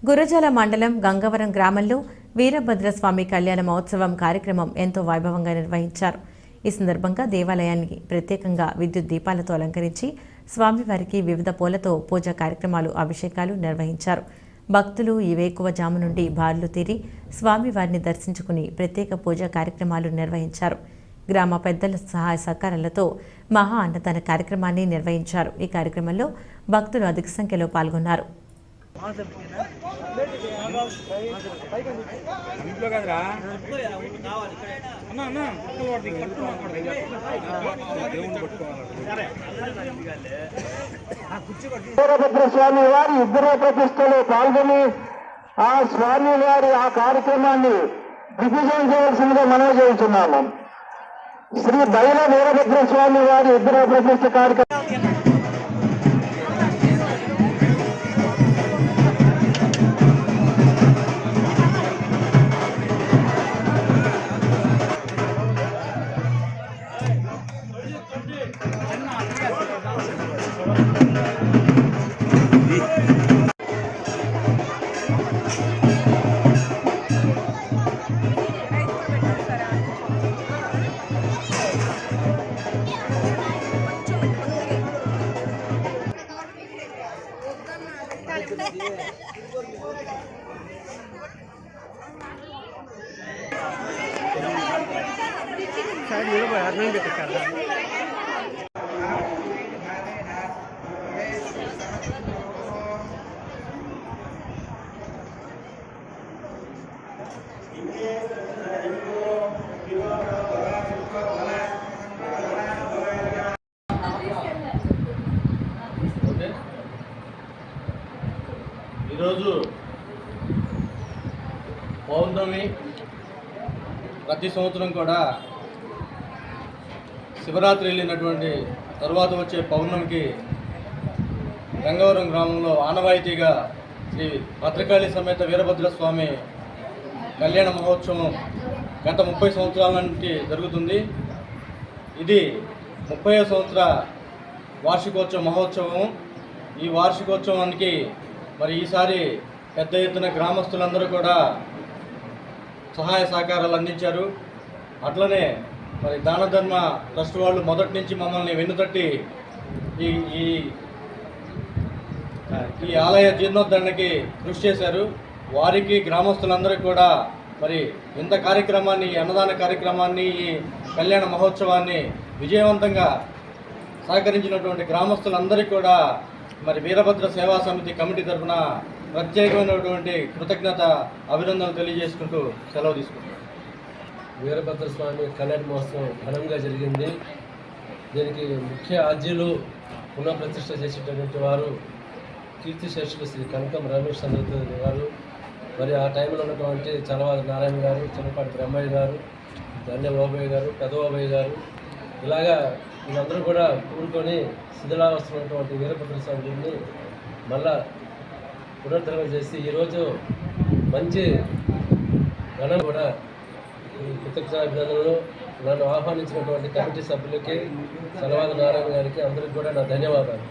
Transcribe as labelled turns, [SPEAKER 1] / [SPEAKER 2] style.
[SPEAKER 1] గురజాల మండలం గంగవరం గ్రామంలో వీరభద్రస్వామి కళ్యాణ మహోత్సవం కార్యక్రమం ఎంతో వైభవంగా నిర్వహించారు. ఈ సందర్భంగా దేవాలయాన్ని ప్రత్యేకంగా విద్యుత్ దీపాలతో అలంకరించి స్వామివారికి వివిధ పూలతో పూజా కార్యక్రమాలు, అభిషేకాలు నిర్వహించారు. భక్తులు ఈ వేకువజాము నుండి బారులు తీరి స్వామివారిని దర్శించుకుని ప్రత్యేక పూజా కార్యక్రమాలు నిర్వహించారు. గ్రామ పెద్దల సహాయ సహకారాలతో మహా అన్నదాన కార్యక్రమాన్ని నిర్వహించారు. ఈ కార్యక్రమంలో భక్తులు అధిక సంఖ్యలో పాల్గొన్నారు.
[SPEAKER 2] వీరభద్రస్వామి వారి ఇద్దరు ప్రతిష్టలో పాల్గొని ఆ స్వామి వారి ఆ కార్యక్రమాన్ని దిగ్విజయం చేయవలసిందిగా మనవి చేస్తున్నాము. శ్రీ బైల వీరభద్రస్వామి వారి ఇద్దరు ప్రతిష్ట కార్యక్రమం
[SPEAKER 3] ఈరోజు పౌర్ణమి. ప్రతి సంవత్సరం కూడా శివరాత్రి వెళ్ళినటువంటి తర్వాత వచ్చే పౌర్ణమికి గంగవరం గ్రామంలో ఆనవాయితీగా శ్రీ భద్రకాళి సమేత వీరభద్రస్వామి కళ్యాణ మహోత్సవం గత 30 సంవత్సరాల నుండి జరుగుతుంది. ఇది 30వ సంవత్సర వార్షికోత్సవ మహోత్సవం. ఈ వార్షికోత్సవానికి మరి ఈసారి పెద్ద ఎత్తున గ్రామస్తులందరూ కూడా సహాయ సహకారాలు అందించారు. అట్లనే మరి దాన ధర్మ ట్రస్ట్ వాళ్ళు మొదటి నుంచి మమ్మల్ని వెన్నుతట్టి ఈ ఆలయ జీర్ణోద్ధరణకి కృషి చేశారు. వారికి గ్రామస్తులందరికీ కూడా మరి ఇంత కార్యక్రమాన్ని, అన్నదాన కార్యక్రమాన్ని, ఈ కళ్యాణ మహోత్సవాన్ని విజయవంతంగా సహకరించినటువంటి గ్రామస్తులందరికీ కూడా మరి వీరభద్ర సేవా సమితి కమిటీ తరఫున ప్రత్యేకమైనటువంటి కృతజ్ఞత, అభినందనలు తెలియజేసుకుంటూ సెలవు తీసుకుంటాం.
[SPEAKER 4] వీరభద్రస్వామి కళ్యాణ మహోత్సవం ఘనంగా జరిగింది. దీనికి ముఖ్య ఆద్యులు పునఃప్రతిష్ఠ చేసేటటువంటి వారు కీర్తిశేషులు శ్రీ కనకం రమేష్ చంద్ర గారు, మరి ఆ టైంలో ఉన్నటువంటి చలవాది నారాయణ గారు, చిన్నపాటి బ్రహ్మయ్య గారు, ధన్య బాబయ్య గారు, పెద్ద బాబయ్య గారు, ఇలాగా వీళ్ళందరూ కూడా కూడుకొని శిథిలావస్థ ఉన్నటువంటి వీరభద్రస్వామి గుడిని మళ్ళా పునరుద్ధరణ చేసి ఈరోజు మంచి ఘనం కూడా కృతజ్ఞతాభినందనలు. నన్ను ఆహ్వానించినటువంటి కమిటీ సభ్యులకి, చలవాది నారాయణ గారికి అందరికీ కూడా నా ధన్యవాదాలు.